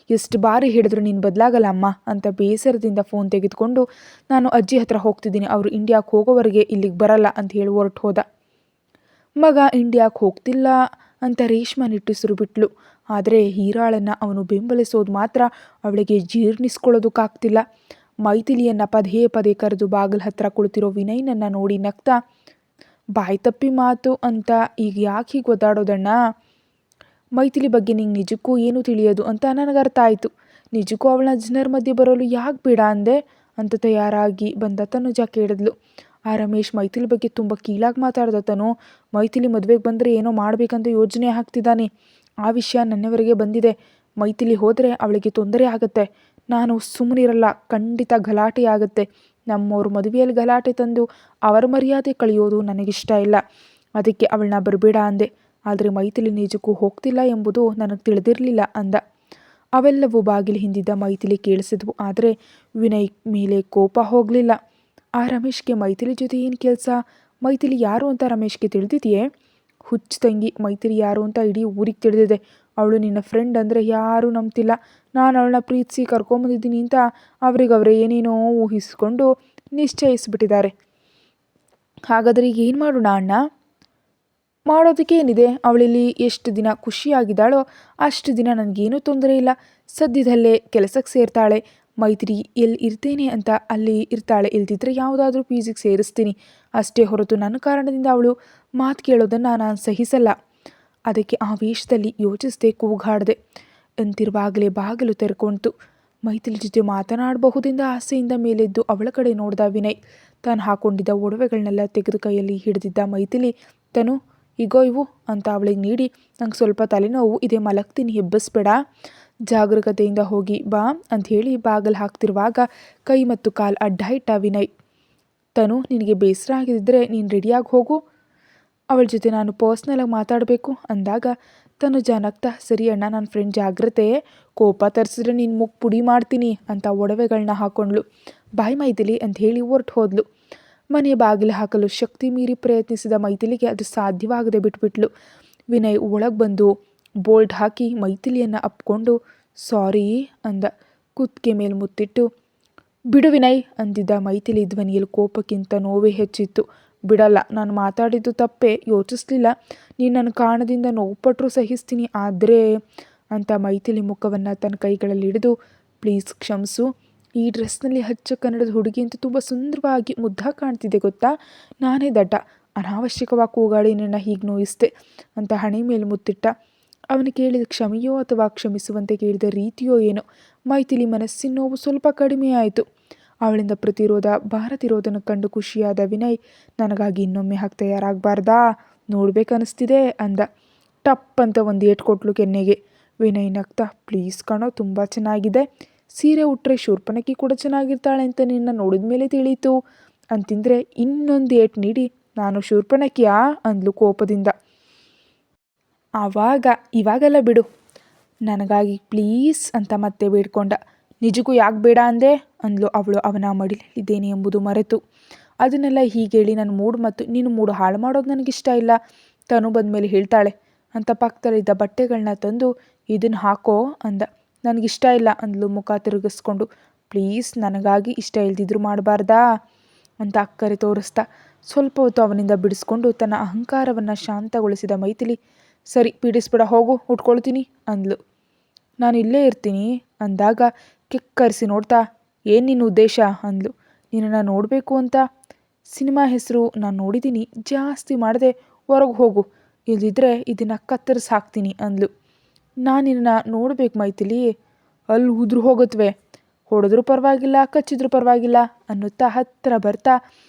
ಎಷ್ಟು ಬಾರಿ ಹೇಳಿದ್ರು ನೀನು ಬದಲಾಗಲ್ಲ ಅಮ್ಮ ಅಂತ ಬೇಸರದಿಂದ ಫೋನ್ ತೆಗೆದುಕೊಂಡು, ನಾನು ಅಜ್ಜಿ ಹತ್ರ ಹೋಗ್ತಿದ್ದೀನಿ, ಅವರು ಇಂಡಿಯಾಕ್ಕೆ ಹೋಗೋವರೆಗೆ ಇಲ್ಲಿಗೆ ಬರಲ್ಲ ಅಂತ ಹೇಳಿ ಹೊರಟು ಹೋದ. ಮಗ ಇಂಡಿಯಾಕ್ಕೆ ಹೋಗ್ತಿಲ್ಲ ಅಂತ ರೇಷ್ಮಾ ನಿಟ್ಟುಸಿರು ಬಿಟ್ಲು. ಆದರೆ ಹೀರಾಳನ್ನು ಅವನು ಬೆಂಬಲಿಸೋದು ಮಾತ್ರ ಅವಳಿಗೆ ಜೀರ್ಣಿಸ್ಕೊಳ್ಳೋದಕ್ಕಾಗ್ತಿಲ್ಲ. ಮೈಥಿಲಿಯನ್ನು ಪದೇ ಪದೇ ಕರೆದು ಬಾಗಿಲ ಹತ್ರ ಕುಳಿತಿರೋ ವಿನಯ್ನನ್ನು ನೋಡಿ ನಗ್ತಾ, ಬಾಯಿ ತಪ್ಪಿ ಮಾತು ಅಂತ ಈಗ ಯಾಕೆ ಹೀಗೆ ಒದ್ದಾಡೋದಣ್ಣ? ಮೈಥಿಲಿ ಬಗ್ಗೆ ನಿಂಗೆ ನಿಜಕ್ಕೂ ಏನು ತಿಳಿಯೋದು ಅಂತ ನನಗೆ ಅರ್ಥ ಆಯಿತು. ನಿಜಕ್ಕೂ ಅವಳನ್ನ ಜನರ ಮಧ್ಯೆ ಬರೋಲು ಯಾಕೆ ಬೇಡ ಅಂದೆ ಅಂತ ತಯಾರಾಗಿ ಬಂದ ತನುಜ ಕೇಳಿದ್ಲು. ಆ ರಮೇಶ್ ಮೈಥಿಲಿ ಬಗ್ಗೆ ತುಂಬ ಕೀಳಾಗಿ ಮಾತಾಡ್ದ ತನು. ಮೈಥಿಲಿ ಮದುವೆಗೆ ಬಂದರೆ ಏನೋ ಮಾಡಬೇಕಂತ ಯೋಜನೆ ಹಾಕ್ತಿದ್ದಾನೆ. ಆ ವಿಷಯ ನನ್ನವರೆಗೆ ಬಂದಿದೆ. ಮೈಥಿಲಿ ಹೋದರೆ ಅವಳಿಗೆ ತೊಂದರೆ ಆಗುತ್ತೆ. ನಾನು ಸುಮ್ಮನಿರಲ್ಲ, ಖಂಡಿತ ಗಲಾಟೆ ಆಗುತ್ತೆ. ನಮ್ಮವ್ರ ಮದುವೆಯಲ್ಲಿ ಗಲಾಟೆ ತಂದು ಅವರ ಮರ್ಯಾದೆ ಕಳೆಯೋದು ನನಗಿಷ್ಟ ಇಲ್ಲ. ಅದಕ್ಕೆ ಅವಳನ್ನ ಬರಬೇಡ ಅಂದೆ. ಆದರೆ ಮೈಥಿಲಿ ನಿಜಕ್ಕೂ ಹೋಗ್ತಿಲ್ಲ ಎಂಬುದು ನನಗೆ ತಿಳಿದಿರಲಿಲ್ಲ ಅಂದ. ಅವೆಲ್ಲವೂ ಬಾಗಿಲು ಹಿಂದಿದ್ದ ಮೈಥಿಲಿ ಕೇಳಿಸಿದ್ವು. ಆದರೆ ವಿನಯ್ ಮೇಲೆ ಕೋಪ ಹೋಗಲಿಲ್ಲ. ಆ ರಮೇಶ್ಗೆ ಮೈಥಿಲಿ ಜೊತೆ ಏನು ಕೆಲಸ? ಮೈಥಿಲಿ ಯಾರು ಅಂತ ರಮೇಶ್ಗೆ ತಿಳಿದಿದೆಯೇ? ಹುಚ್ಚು ತಂಗಿ, ಮೈಥಿಲಿ ಯಾರು ಅಂತ ಇಡೀ ಊರಿಗೆ ತಿಳಿದಿದೆ. ಅವಳು ನಿನ್ನ ಫ್ರೆಂಡ್ ಅಂದರೆ ಯಾರೂ ನಂಬ್ತಿಲ್ಲ. ನಾನು ಅವಳನ್ನ ಪ್ರೀತಿಸಿ ಕರ್ಕೊಂಬಂದಿದ್ದೀನಿ ಅಂತ ಅವರೇ ಏನೇನೋ ಊಹಿಸ್ಕೊಂಡು ನಿಶ್ಚಯಿಸಿಬಿಟ್ಟಿದ್ದಾರೆ. ಹಾಗಾದರೆ ಈಗ ಏನು ಮಾಡೋಣ ಅಣ್ಣ? ಮಾಡೋದಕ್ಕೆ ಏನಿದೆ? ಅವಳಿಲ್ಲಿ ಎಷ್ಟು ದಿನ ಖುಷಿಯಾಗಿದ್ದಾಳೋ ಅಷ್ಟು ದಿನ ನನಗೇನೂ ತೊಂದರೆ ಇಲ್ಲ. ಸದ್ಯದಲ್ಲೇ ಕೆಲಸಕ್ಕೆ ಸೇರ್ತಾಳೆ. ಮೈತ್ರಿ ಎಲ್ಲಿ ಇರ್ತೇನೆ ಅಂತ ಅಲ್ಲಿ ಇರ್ತಾಳೆ. ಇಲ್ದಿದ್ರೆ ಯಾವುದಾದ್ರೂ PGಗೆ ಸೇರಿಸ್ತೀನಿ ಅಷ್ಟೇ ಹೊರತು ನನ್ನ ಕಾರಣದಿಂದ ಅವಳು ಮಾತು ಕೇಳೋದನ್ನು ನಾನು ಸಹಿಸಲ್ಲ. ಅದಕ್ಕೆ ಆವೇಶದಲ್ಲಿ ಯೋಚಿಸದೆ ಕೂಗಾಡಿದೆ. ಅಂತಿರುವಾಗಲೇ ಬಾಗಿಲು ತೆರೆಕೊಂತು. ಮೈಥಿಲಿ ಜೊತೆ ಮಾತನಾಡಬಹುದೆಂದ ಆಸೆಯಿಂದ ಮೇಲೆದ್ದು ಅವಳ ಕಡೆ ನೋಡ್ದ ವಿನಯ್. ತಾನು ಹಾಕೊಂಡಿದ್ದ ಒಡವೆಗಳನ್ನೆಲ್ಲ ತೆಗೆದು ಕೈಯಲ್ಲಿ ಹಿಡಿದಿದ್ದ ಮೈಥಿಲಿ, ತನು ಈಗೋ ಇವು ಅಂತ ಅವಳಿಗೆ ನೀಡಿ, ನಂಗೆ ಸ್ವಲ್ಪ ತಲೆನೋವು ಇದೆ, ಮಲಗ್ತೀನಿ, ಹೆಬ್ಬಿಸ್ಬೇಡ, ಜಾಗರೂಕತೆಯಿಂದ ಹೋಗಿ ಬಾ ಅಂಥೇಳಿ ಬಾಗಿಲು ಹಾಕ್ತಿರುವಾಗ ಕೈ ಮತ್ತು ಕಾಲು ಅಡ್ಡ ಇಟ್ಟ ವಿನಯ್. ತನು, ನಿನಗೆ ಬೇಸರ ಆಗಿದ್ದರೆ ನೀನು ರೆಡಿಯಾಗಿ ಹೋಗು, ಅವಳ ಜೊತೆ ನಾನು ಪರ್ಸ್ನಲಾಗಿ ಮಾತಾಡಬೇಕು ಅಂದಾಗ ತನುಜ ನಗ್ತಾ, ಸರಿ ಅಣ್ಣ, ನನ್ನ ಫ್ರೆಂಡ್ ಜಾಗ್ರತೆ, ಕೋಪ ತರಿಸಿದ್ರೆ ನೀನು ಮುಖ ಪುಡಿ ಮಾಡ್ತೀನಿ ಅಂತ ಒಡವೆಗಳನ್ನ ಹಾಕ್ಕೊಂಡ್ಳು. ಬಾಯ್ ಮೈಥಿಲಿ ಅಂತ ಹೇಳಿ ಹೊರಟು ಹೋದ್ಲು. ಮನೆಯ ಬಾಗಿಲು ಹಾಕಲು ಶಕ್ತಿ ಮೀರಿ ಪ್ರಯತ್ನಿಸಿದ ಮೈಥಿಲಿಗೆ ಅದು ಸಾಧ್ಯವಾಗದೆ ಬಿಟ್ಬಿಟ್ಲು. ವಿನಯ್ ಒಳಗೆ ಬಂದು ಬೋಲ್ಟ್ ಹಾಕಿ ಮೈಥಿಲಿಯನ್ನು ಅಪ್ಕೊಂಡು ಸಾರಿ ಅಂದ. ಕುತ್ತಿಗೆ ಮೇಲೆ ಮುತ್ತಿಟ್ಟು, ಬಿಡು ವಿನಯ್ ಅಂದಿದ್ದ ಮೈಥಿಲಿ ಧ್ವನಿಯಲ್ಲಿ ಕೋಪಕ್ಕಿಂತ ನೋವೇ ಹೆಚ್ಚಿತ್ತು. ಬಿಡಲ್ಲ, ನಾನು ಮಾತಾಡಿದ್ದು ತಪ್ಪೇ, ಯೋಚಿಸ್ಲಿಲ್ಲ. ನೀನು ನನ್ನ ಕಾರಣದಿಂದ ನೋವುಪಟ್ಟರೂ ಸಹಿಸ್ತೀನಿ, ಆದರೆ ಅಂತ ಮೈಥಿಲಿ ಮುಖವನ್ನು ತನ್ನ ಕೈಗಳಲ್ಲಿ ಹಿಡಿದು, ಪ್ಲೀಸ್ ಕ್ಷಮಿಸು, ಈ ಡ್ರೆಸ್ನಲ್ಲಿ ಹಚ್ಚ ಕನ್ನಡದ ಹುಡುಗಿ ಅಂತ ತುಂಬ ಸುಂದರವಾಗಿ ಮುದ್ದಾಗಿ ಕಾಣ್ತಿದ್ದೆ ಗೊತ್ತಾ, ನಾನೇ ದಡ್ಡ, ಅನಾವಶ್ಯಕವಾಗಿ ಕೂಗಾಡಿ ನಿನ್ನ ಹೀಗೆ ನೋಯಿಸ್ದೆ ಅಂತ ಹಣೆ ಮೇಲೆ ಮುತ್ತಿಟ್ಟ. ಅವನು ಕೇಳಿದ ಕ್ಷಮೆಯೋ ಅಥವಾ ಕ್ಷಮಿಸುವಂತೆ ಕೇಳಿದ ರೀತಿಯೋ ಏನೋ ಮೈಥಿಲಿ ಮನಸ್ಸಿನ ನೋವು ಸ್ವಲ್ಪ ಕಡಿಮೆ ಆಯಿತು. ಅವಳಿಂದ ಭಾರತಿರೋದನ್ನು ಕಂಡು ಖುಷಿಯಾದ ವಿನಯ್, ನನಗಾಗಿ ಇನ್ನೊಮ್ಮೆ ಹಾಕಿ ತಯಾರಾಗಬಾರ್ದಾ, ನೋಡ್ಬೇಕನ್ನಿಸ್ತಿದೆ ಅಂದ. ಟಪ್ ಅಂತ ಒಂದು ಏಟು ಕೊಟ್ಲು ಕೆನ್ನೆಗೆ. ವಿನಯ್ ನಗ್ತಾ, ಪ್ಲೀಸ್ ಕಣೋ, ತುಂಬ ಚೆನ್ನಾಗಿದೆ, ಸೀರೆ ಉಟ್ರೆ ಶೂರ್ಪನಖಿ ಕೂಡ ಚೆನ್ನಾಗಿರ್ತಾಳೆ ಅಂತ ನಿನ್ನ ನೋಡಿದ ಮೇಲೆ ತಿಳಿಯಿತು ಅಂತಿಂದರೆ ಇನ್ನೊಂದು ಏಟು ನೀಡಿ, ನಾನು ಶೂರ್ಪನಖಿಯಾ ಅಂದ್ಲು ಕೋಪದಿಂದ. ಇವಾಗೆಲ್ಲ ಬಿಡು, ನನಗಾಗಿ ಪ್ಲೀಸ್ ಅಂತ ಮತ್ತೆ ಬೇಡ್ಕೊಂಡ. ನಿಜಕ್ಕೂ ಯಾಕೆ ಬೇಡ ಅಂದೆ ಅಂದ್ಲು ಅವಳು ಅವನ ಮಡಿಲಲ್ಲಿದ್ದೇನೆ ಎಂಬುದು ಮರೆತು. ಅದನ್ನೆಲ್ಲ ಹೀಗೆ ಹೇಳಿ ನನ್ನ ಮೂಡ್ ಮತ್ತು ನಿನ್ನ ಮೂಡು ಹಾಳು ಮಾಡೋದು ನನಗಿಷ್ಟ ಇಲ್ಲ. ತನು ಬಂದಮೇಲೆ ಹೇಳ್ತಾಳೆ ಅಂತ ಪಕ್ಕದಲ್ಲಿದ್ದ ಬಟ್ಟೆಗಳನ್ನ ತಂದು ಇದನ್ನು ಹಾಕೋ ಅಂದ. ನನಗಿಷ್ಟ ಇಲ್ಲ ಅಂದ್ಲು ಮುಖ ತಿರುಗಿಸ್ಕೊಂಡು. ಪ್ಲೀಸ್ ನನಗಾಗಿ ಇಷ್ಟ ಇಲ್ದಿದ್ರು ಮಾಡಬಾರ್ದಾ ಅಂತ ಅಕ್ಕರೆ ತೋರಿಸ್ತಾ ಸ್ವಲ್ಪ ಹೊತ್ತು ಅವನಿಂದ ಬಿಡಿಸ್ಕೊಂಡು ತನ್ನ ಅಹಂಕಾರವನ್ನು ಶಾಂತಗೊಳಿಸಿದ ಮೈಥಿಲಿ, ಸರಿ ಪೀಡಿಸ್ಬಿಡ, ಹೋಗು, ಉಟ್ಕೊಳ್ತೀನಿ ಅಂದ್ಲು. ನಾನು ಇಲ್ಲೇ ಇರ್ತೀನಿ ಅಂದಾಗ ಕೆಕ್ಕರಿಸಿ ನೋಡ್ತಾ, ಏನು ನಿನ್ನ ಉದ್ದೇಶ ಅಂದ್ಲು. ನಿನ್ನನ್ನು ನೋಡಬೇಕು ಅಂತ. ಸಿನಿಮಾ ಹೆಸರು ನಾನು ನೋಡಿದ್ದೀನಿ, ಜಾಸ್ತಿ ಮಾಡದೆ ಹೊರಗೆ ಹೋಗು, ಇಲ್ದಿದ್ರೆ ಇದನ್ನು ಕತ್ತರಿಸಿ ಹಾಕ್ತೀನಿ ಅಂದ್ಲು. ನಾನು ನಿನ್ನ ನೋಡ್ಬೇಕು ಮೈಥಿಲಿ, ಅಲ್ಲಿ ಉದುರು ಹೋಗುತ್ತವೆ, ಹೊಡೆದ್ರೂ ಪರವಾಗಿಲ್ಲ ಕಚ್ಚಿದ್ರೂ ಪರವಾಗಿಲ್ಲ ಅನ್ನುತ್ತಾ ಹತ್ತಿರ ಬರ್ತಾ,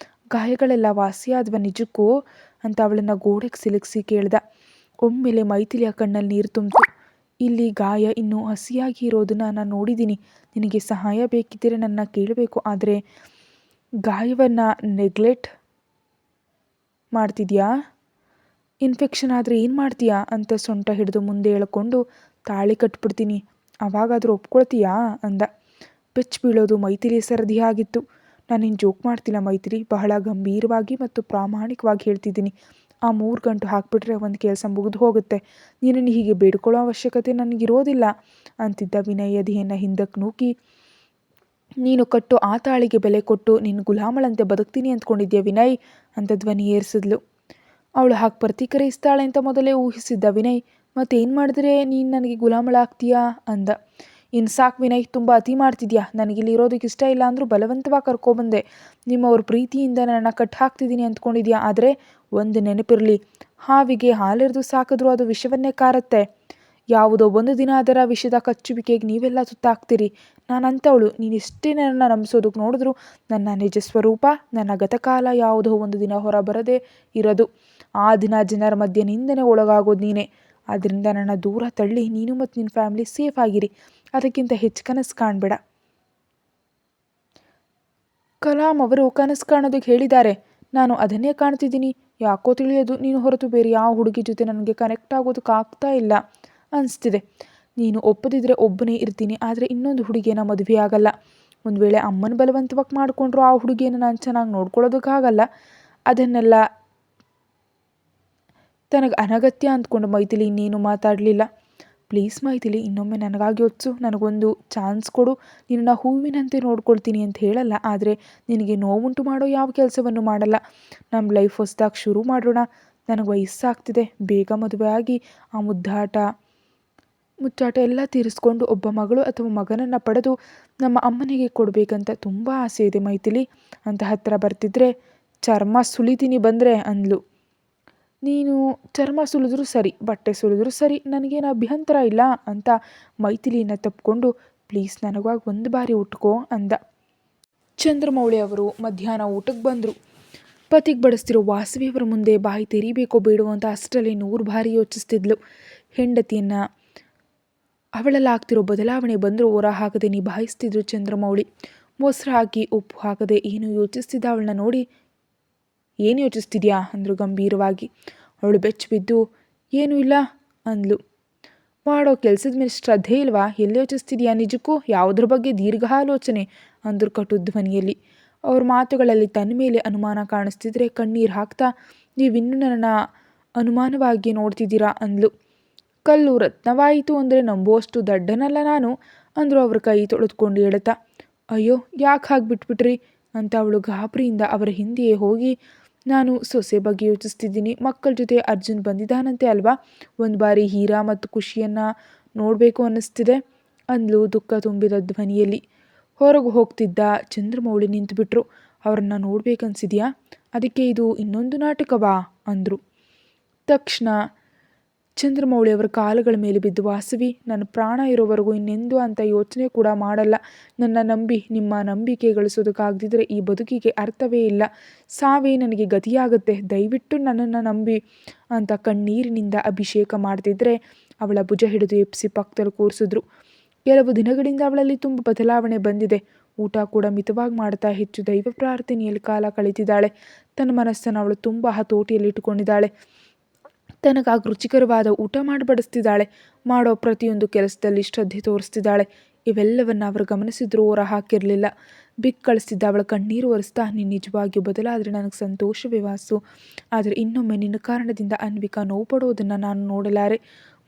ಗಾಯಗಳೆಲ್ಲ ವಾಸಿಯಾದ್ವ ನಿಜಕ್ಕೂ ಅಂತ ಅವಳನ್ನು ಗೋಡೆಗೆ ಸಿಲುಕಿಸಿ ಕೇಳ್ದ. ಒಮ್ಮೆಲೆ ಮೈಥಿಲಿಯ ಕಣ್ಣಲ್ಲಿ ನೀರು ತುಂಬಿತು. ಇಲ್ಲಿ ಗಾಯ ಇನ್ನೂ ಹಸಿಯಾಗಿ ಇರೋದನ್ನು ನಾನು ನೋಡಿದ್ದೀನಿ. ನಿನಗೆ ಸಹಾಯ ಬೇಕಿದ್ದರೆ ನನ್ನ ಕೇಳಬೇಕು, ಆದರೆ ಗಾಯವನ್ನು ನೆಗ್ಲೆಕ್ಟ್ ಮಾಡ್ತಿದ್ಯಾ? ಇನ್ಫೆಕ್ಷನ್ ಆದರೆ ಏನು ಮಾಡ್ತೀಯಾ ಅಂತ ಸೊಂಟ ಹಿಡಿದು ಮುಂದೆ ಎಳ್ಕೊಂಡು ತಾಳಿ ಕಟ್ಬಿಡ್ತೀನಿ, ಅವಾಗಾದರೂ ಒಪ್ಕೊಳ್ತೀಯಾ ಅಂದ. ಬೆಚ್ಚ ಬೀಳೋದು ಮೈಥಿಲಿ ಸರದಿ ಆಗಿತ್ತು. ನಾನೇನು ಜೋಕ್ ಮಾಡ್ತಿಲ್ಲ ಮೈಥಿಲಿ, ಬಹಳ ಗಂಭೀರವಾಗಿ ಮತ್ತು ಪ್ರಾಮಾಣಿಕವಾಗಿ ಹೇಳ್ತಿದ್ದೀನಿ. ಆ 3 ಗಂಟು ಹಾಕಿಬಿಟ್ರೆ ಒಂದು ಕೆಲಸ ಮುಗಿದು ಹೋಗುತ್ತೆ. ನೀನನ್ನು ಹೀಗೆ ಬೇಡ್ಕೊಳ್ಳೋ ಅವಶ್ಯಕತೆ ನನಗಿರೋದಿಲ್ಲ ಅಂತಿದ್ದ ವಿನಯ್ ಎದೆಯನ್ನು ಹಿಂದಕ್ಕೆ ನೂಕಿ, ನೀನು ಕಟ್ಟೋ ಆ ತಾಳಿಗೆ ಬೆಲೆ ಕೊಟ್ಟು ನಿನ್ನ ಗುಲಾಮಳಂತೆ ಬದುಕ್ತೀನಿ ಅಂದ್ಕೊಂಡಿದ್ಯಾ ವಿನಯ್ ಅಂತ ಧ್ವನಿ ಏರಿಸಿದ್ಲು. ಅವಳು ಹಾಗೆ ಪ್ರತಿಕ್ರಿಯಿಸ್ತಾಳೆ ಅಂತ ಮೊದಲೇ ಊಹಿಸಿದ್ದ ವಿನಯ್, ಮತ್ತೇನು ಮಾಡಿದ್ರೆ ನೀನು ನನಗೆ ಗುಲಾಮಳಾಗ್ತೀಯಾ ಅಂದ. ಇನ್ನು ಸಾಕು ವಿನಯ್, ತುಂಬ ಅತಿ ಮಾಡ್ತಿದ್ಯಾ. ನನಗಿಲ್ಲಿ ಇರೋದಕ್ಕೆ ಇಷ್ಟ ಇಲ್ಲ ಅಂದರೂ ಬಲವಂತವಾಗಿ ಕರ್ಕೊಬಂದೆ. ನಿಮ್ಮವ್ರ ಪ್ರೀತಿಯಿಂದ ನನ್ನ ಕಟ್ಟು ಹಾಕ್ತಿದ್ದೀನಿ ಅಂದ್ಕೊಂಡಿದ್ಯಾ. ಆದರೆ ಒಂದು ನೆನಪಿರಲಿ, ಹಾವಿಗೆ ಹಾಲೆರೆದು ಸಾಕಿದ್ರೂ ಅದು ವಿಷವನ್ನೇ ಕಾರುತ್ತೆ. ಯಾವುದೋ ಒಂದು ದಿನ ಅದರ ವಿಷದ ಕಚ್ಚುವಿಕೆಗೆ ನೀವೆಲ್ಲ ತುತ್ತಾಗ್ತೀರಿ. ನಾನು ಅಂಥವಳು. ನೀನೆಷ್ಟೇ ನನ್ನನ್ನು ನಂಬಿಸೋದಕ್ಕೆ ನೋಡಿದ್ರು ನನ್ನ ನಿಜ ಸ್ವರೂಪ, ನನ್ನ ಗತಕಾಲ ಯಾವುದೋ ಒಂದು ದಿನ ಹೊರಬರದೇ ಇರೋದು. ಆ ದಿನ ಜನರ ಮಧ್ಯೆ ನಿಂದನೆ ಒಳಗಾಗೋದು ನೀನೇ. ಆದ್ದರಿಂದ ನನ್ನ ದೂರ ತಳ್ಳಿ ನೀನು ಮತ್ತು ನಿನ್ನ ಫ್ಯಾಮಿಲಿ ಸೇಫ್ ಆಗಿರಿ. ಅದಕ್ಕಿಂತ ಹೆಚ್ಚು ಕನಸು ಕಾಣಬೇಡ. ಕಲಾಂ ಅವರು ಕನಸು ಕಾಣೋದಕ್ಕೆ ಹೇಳಿದ್ದಾರೆ. ನಾನು ಅದನ್ನೇ ಕಾಣ್ತಿದ್ದೀನಿ. ಯಾಕೋ ತಿಳಿಯೋದು, ನೀನು ಹೊರತು ಬೇರೆ ಯಾವ ಹುಡುಗಿ ಜೊತೆ ನನಗೆ ಕನೆಕ್ಟ್ ಆಗೋದಕ್ಕೆ ಆಗ್ತಾ ಇಲ್ಲ ಅನಿಸ್ತಿದೆ. ನೀನು ಒಪ್ಪದಿದ್ರೆ ಒಬ್ಬನೇ ಇರ್ತೀನಿ, ಆದರೆ ಇನ್ನೊಂದು ಹುಡುಗಿಯನ್ನು ಮದುವೆ ಆಗಲ್ಲ. ಒಂದು ವೇಳೆ ಅಮ್ಮನ ಬಲವಂತವಾಗಿ ಮಾಡಿಕೊಂಡ್ರು ಆ ಹುಡುಗಿಯನ್ನು ನಾನು ಚೆನ್ನಾಗಿ ನೋಡ್ಕೊಳ್ಳೋದಕ್ಕಾಗಲ್ಲ. ಅದನ್ನೆಲ್ಲ ತನಗೆ ಅನಗತ್ಯ ಅಂದ್ಕೊಂಡು ಮೈಥಿಲಿ ಇನ್ನೇನು ಮಾತಾಡಲಿಲ್ಲ. ಪ್ಲೀಸ್ ಮೈಥಿಲಿ, ಇನ್ನೊಮ್ಮೆ ನನಗಾಗಿ ಯೋಚಿಸು, ನನಗೊಂದು ಚಾನ್ಸ್ ಕೊಡು. ನಿನ್ನನ್ನು ಹೂವಿನಂತೆ ನೋಡ್ಕೊಳ್ತೀನಿ ಅಂತ ಹೇಳಲ್ಲ, ಆದರೆ ನಿನಗೆ ನೋವುಂಟು ಮಾಡೋ ಯಾವ ಕೆಲಸವನ್ನು ಮಾಡಲ್ಲ. ನಮ್ಮ ಲೈಫ್ ಹೊಸದಾಗಿ ಶುರು ಮಾಡೋಣ. ನನಗೆ ವಯಸ್ಸಾಗ್ತಿದೆ. ಬೇಗ ಮದುವೆ ಆಗಿ ಆ ಮುಚ್ಚಾಟ ಎಲ್ಲ ತೀರಿಸ್ಕೊಂಡು ಒಬ್ಬ ಮಗಳು ಅಥವಾ ಮಗನನ್ನು ಪಡೆದು ನಮ್ಮ ಅಮ್ಮನಿಗೆ ಕೊಡಬೇಕಂತ ತುಂಬ ಆಸೆ ಇದೆ ಮೈಥಿಲಿ ಅಂತ ಹತ್ತಿರ ಬರ್ತಿದ್ರೆ, ಚರ್ಮ ಸುಲಿತೀನಿ ಬಂದರೆ ಅಂದ್ಲು. ನೀನು ಚರ್ಮ ಸುಲಿದ್ರೂ ಸರಿ, ಬಟ್ಟೆ ಸುಲಿದ್ರೂ ಸರಿ, ನನಗೇನು ಅಭ್ಯಂತರ ಇಲ್ಲ ಅಂತ ಮೈಥಿಲಿಯನ್ನು ತಪ್ಪಿಕೊಂಡು, ಪ್ಲೀಸ್ ನನಗಾಗಿ ಒಂದು ಬಾರಿ ಉಟ್ಕೋ ಅಂದ. ಚಂದ್ರಮೌಳಿ ಅವರು ಮಧ್ಯಾಹ್ನ ಊಟಕ್ಕೆ ಬಂದರು. ಪತಿಗೆ ಬಡಿಸ್ತಿರೋ ವಾಸವಿಯವರ ಮುಂದೆ ಬಾಯಿ ತೆರೀಬೇಕೋ ಬೇಡವೋ ಅಂತ ಅಷ್ಟರಲ್ಲಿ 100 ಬಾರಿ ಯೋಚಿಸ್ತಿದ್ಲು. ಹೆಂಡತಿಯನ್ನು ಅವಳಲ್ಲಾಗ್ತಿರೋ ಬದಲಾವಣೆ ಬಂದರೂ ಹೊರ ಹಾಕದೆ ನಿಭಾಯಿಸ್ತಿದ್ರು ಚಂದ್ರಮೌಳಿ. ಮೊಸರು ಹಾಕಿ ಉಪ್ಪು ಹಾಕದೆ ಏನು ಯೋಚಿಸ್ತಿದ್ದ ಅವಳನ್ನ ನೋಡಿ, ಏನು ಯೋಚಿಸ್ತಿದ್ಯಾ ಅಂದರು ಗಂಭೀರವಾಗಿ. ಅವಳು ಬೆಚ್ಚ ಬಿದ್ದು, ಏನೂ ಇಲ್ಲ ಅಂದ್ಲು. ಮಾಡೋ ಕೆಲಸದ ಮೇಲೆ ಶ್ರದ್ಧೆ ಇಲ್ವಾ? ಎಲ್ಲಿ ಯೋಚಿಸ್ತಿದ್ಯಾ ನಿಜಕ್ಕೂ? ಯಾವುದ್ರ ಬಗ್ಗೆ ದೀರ್ಘಾಲೋಚನೆ ಅಂದರು ಕಟು ಧ್ವನಿಯಲ್ಲಿ. ಅವ್ರ ಮಾತುಗಳಲ್ಲಿ ತನ್ನ ಮೇಲೆ ಅನುಮಾನ ಕಾಣಿಸ್ತಿದ್ರೆ ಕಣ್ಣೀರು ಹಾಕ್ತಾ, ನೀವಿನ್ನೂ ನನ್ನ ಅನುಮಾನವಾಗಿ ನೋಡ್ತಿದ್ದೀರಾ ಅಂದ್ಲು. ಕಲ್ಲು ರತ್ನವಾಯಿತು ಅಂದರೆ ನಂಬುವಷ್ಟು ದಡ್ಡನಲ್ಲ ನಾನು ಅಂದರು ಅವ್ರ ಕೈ ತೊಳೆದುಕೊಂಡು ಹೇಳ್ತಾ. ಅಯ್ಯೋ ಯಾಕೆ ಹಾಗೆ ಬಿಟ್ಬಿಟ್ರಿ ಅಂತ ಅವಳು ಗಾಬರಿಯಿಂದ ಅವರ ಹಿಂದೆಯೇ ಹೋಗಿ, ನಾನು ಸೊಸೆ ಬಗ್ಗೆ ಯೋಚಿಸ್ತಿದ್ದೀನಿ. ಮಕ್ಕಳ ಜೊತೆ ಅರ್ಜುನ್ ಬಂದಿದ್ದಾನಂತೆ ಅಲ್ವಾ, ಒಂದು ಬಾರಿ ಹೀರಾ ಮತ್ತು ಖುಷಿಯನ್ನು ನೋಡಬೇಕು ಅನ್ನಿಸ್ತಿದೆ ಅಂದ್ಲು ದುಃಖ ತುಂಬಿದ ಧ್ವನಿಯಲ್ಲಿ. ಹೊರಗೆ ಹೋಗ್ತಿದ್ದ ಚಂದ್ರಮೌಳಿ ನಿಂತುಬಿಟ್ರು. ಅವ್ರನ್ನ ನೋಡ್ಬೇಕನ್ಸಿದ್ಯಾ? ಅದಕ್ಕೆ ಇದು ಇನ್ನೊಂದು ನಾಟಕವಾ ಅಂದರು. ತಕ್ಷಣ ಚಂದ್ರಮೌಳಿ ಅವರ ಕಾಲುಗಳ ಮೇಲೆ ಬಿದ್ದು, ವಾಸವಿ, ನನ್ನ ಪ್ರಾಣ ಇರೋವರೆಗೂ ಇನ್ನೆಂದು ಅಂತ ಯೋಚನೆ ಕೂಡ ಮಾಡಲ್ಲ. ನನ್ನ ನಂಬಿ, ನಿಮ್ಮ ನಂಬಿಕೆ ಗಳಿಸೋದಕ್ಕಾಗದಿದ್ದರೆ ಈ ಬದುಕಿಗೆ ಅರ್ಥವೇ ಇಲ್ಲ. ಸಾವೇ ನನಗೆ ಗತಿಯಾಗುತ್ತೆ. ದಯವಿಟ್ಟು ನನ್ನನ್ನು ನಂಬಿ ಅಂತ ಕಣ್ಣೀರಿನಿಂದ ಅಭಿಷೇಕ ಮಾಡ್ತಿದ್ರೆ ಅವಳ ಭುಜ ಹಿಡಿದು ಎಪ್ಸಿ ಪಕ್ಕದಲ್ಲಿ ಕೂರಿಸಿದ್ರು. ಕೆಲವು ದಿನಗಳಿಂದ ಅವಳಲ್ಲಿ ತುಂಬ ಬದಲಾವಣೆ ಬಂದಿದೆ. ಊಟ ಕೂಡ ಮಿತವಾಗಿ ಮಾಡ್ತಾ ಹೆಚ್ಚು ದೈವ ಪ್ರಾರ್ಥನೆಯಲ್ಲಿ ಕಾಲ ಕಳೀತಿದ್ದಾಳೆ. ತನ್ನ ಮನಸ್ಸನ್ನು ಅವಳು ತುಂಬ ಹತೋಟಿಯಲ್ಲಿ ಇಟ್ಟುಕೊಂಡಿದ್ದಾಳೆ. ತನಗಾಗಿ ರುಚಿಕರವಾದ ಊಟ ಮಾಡಿ ಬಡಿಸ್ತಿದ್ದಾಳೆ. ಮಾಡೋ ಪ್ರತಿಯೊಂದು ಕೆಲಸದಲ್ಲಿ ಶ್ರದ್ಧೆ ತೋರಿಸ್ತಿದ್ದಾಳೆ. ಇವೆಲ್ಲವನ್ನು ಅವರು ಗಮನಿಸಿದ್ರೂ ಹೊರ ಹಾಕಿರಲಿಲ್ಲ. ಬಿಗ್ ಕಳಿಸ್ತಿದ್ದ ಅವಳ ಕಣ್ಣೀರು ಒರೆಸ್ತಾ, ನೀನು ನಿಜವಾಗಿಯೂ ಬದಲಾದರೆ ನನಗೆ ಸಂತೋಷವೇ ವಾಸು. ಆದರೆ ಇನ್ನೊಮ್ಮೆ ನಿನ್ನ ಕಾರಣದಿಂದ ಅನ್ವಿಕಾ ನೋವು ಪಡೋದನ್ನು ನಾನು ನೋಡಲಾರೆ.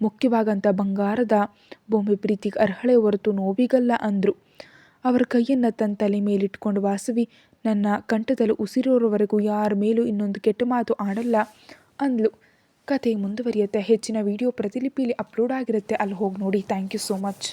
ಮುಖ್ಯವಾಗಂತ ಬಂಗಾರದ ಬೊಂಬೆ ಪ್ರೀತಿಗೆ ಅರ್ಹಳೆ ಹೊರತು ನೋವಿಗಲ್ಲ ಅಂದರು. ಅವರ ಕೈಯನ್ನು ತನ್ನ ತಲೆ ಮೇಲಿಟ್ಕೊಂಡು, ವಾಸವಿ, ನನ್ನ ಕಂಠದಲ್ಲಿ ಉಸಿರೋರವರೆಗೂ ಯಾರ ಮೇಲೂ ಇನ್ನೊಂದು ಕೆಟ್ಟ ಮಾತು ಆಡಲ್ಲ ಅಂದ್ಲು. ಕತೆ ಮುಂದುವರಿಯುತ್ತೆ. ಹೆಚ್ಚಿನ ವಿಡಿಯೋ ಪ್ರತಿಲಿಪಿಲಿ ಅಪ್ಲೋಡ್ ಆಗಿರುತ್ತೆ, ಅಲ್ಲಿ ಹೋಗಿ ನೋಡಿ. Thank you so much.